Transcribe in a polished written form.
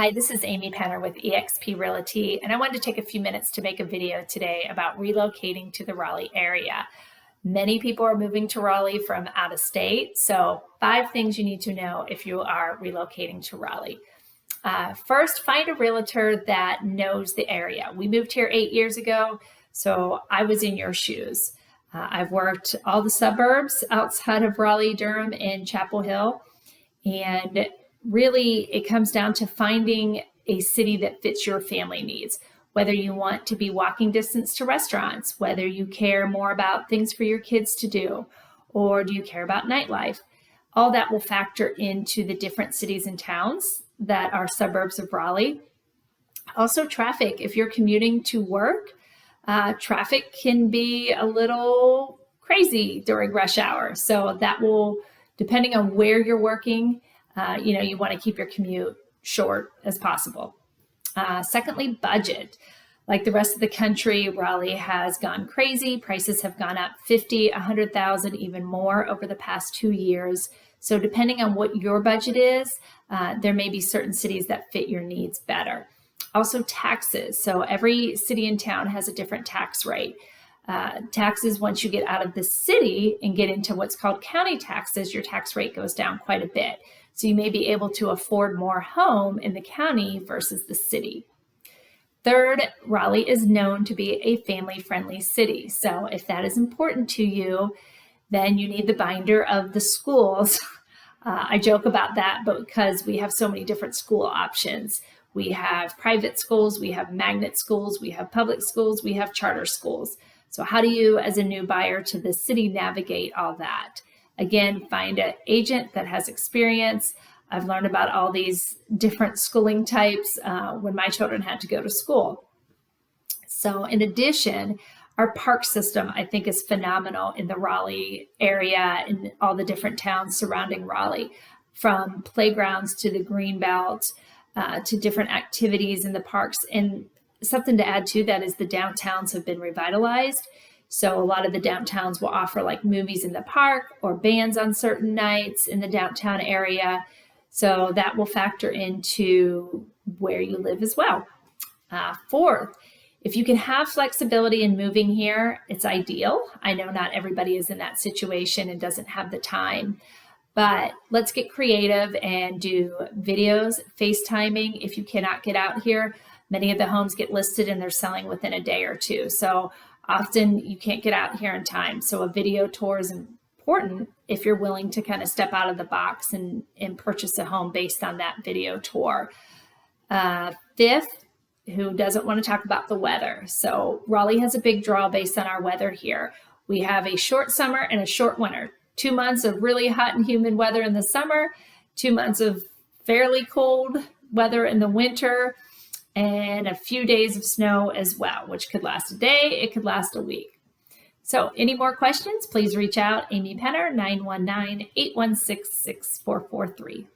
Hi, this is Amy Penner with eXp Realty, and I wanted to take a few minutes to make a video today about relocating to the Raleigh area. Many people are moving to Raleigh from out of state, so 5 things you need to know if you are relocating to Raleigh. First, find a realtor that knows the area. We moved here 8 years ago, so I was in your shoes. I've worked all the suburbs outside of Raleigh, Durham, and Chapel Hill, and really, it comes down to finding a city that fits your family needs, whether you want to be walking distance to restaurants, whether you care more about things for your kids to do, or do you care about nightlife. All that will factor into the different cities and towns that are suburbs of Raleigh. Also, traffic. If you're commuting to work, traffic can be a little crazy during rush hour. So that will, depending on where you're working, you want to keep your commute short as possible. Secondly, budget. Like the rest of the country, Raleigh has gone crazy. Prices have gone up 50, 100,000, even more over the past 2 years. So depending on what your budget is, there may be certain cities that fit your needs better. Also taxes. So every city and town has a different tax rate. Taxes, once you get out of the city and get into what's called county taxes, your tax rate goes down quite a bit. So you may be able to afford more home in the county versus the city. Third, Raleigh is known to be a family-friendly city. So if that is important to you, then you need the binder of the schools. I joke about that, but because we have so many different school options. We have private schools, we have magnet schools, we have public schools, we have charter schools. So how do you, as a new buyer to the city, navigate all that? Again, find an agent that has experience. I've learned about all these different schooling types when my children had to go to school. So in addition, our park system, I think, is phenomenal in the Raleigh area and all the different towns surrounding Raleigh, from playgrounds to the greenbelt to different activities in the parks. And something to add to that is the downtowns have been revitalized. So a lot of the downtowns will offer like movies in the park or bands on certain nights in the downtown area. So that will factor into where you live as well. Fourth, if you can have flexibility in moving here, it's ideal. I know not everybody is in that situation and doesn't have the time, but let's get creative and do videos, FaceTiming. If you cannot get out here, many of the homes get listed and they're selling within a day or two. So often you can't get out here in time. So a video tour is important if you're willing to kind of step out of the box and purchase a home based on that video tour. Fifth, who doesn't want to talk about the weather? So Raleigh has a big draw based on our weather here. We have a short summer and a short winter. 2 months of really hot and humid weather in the summer, 2 months of fairly cold weather in the winter, and a few days of snow as well, which could last a day, it could last a week. So any more questions, please reach out. Amy Penner, 919-816-6443.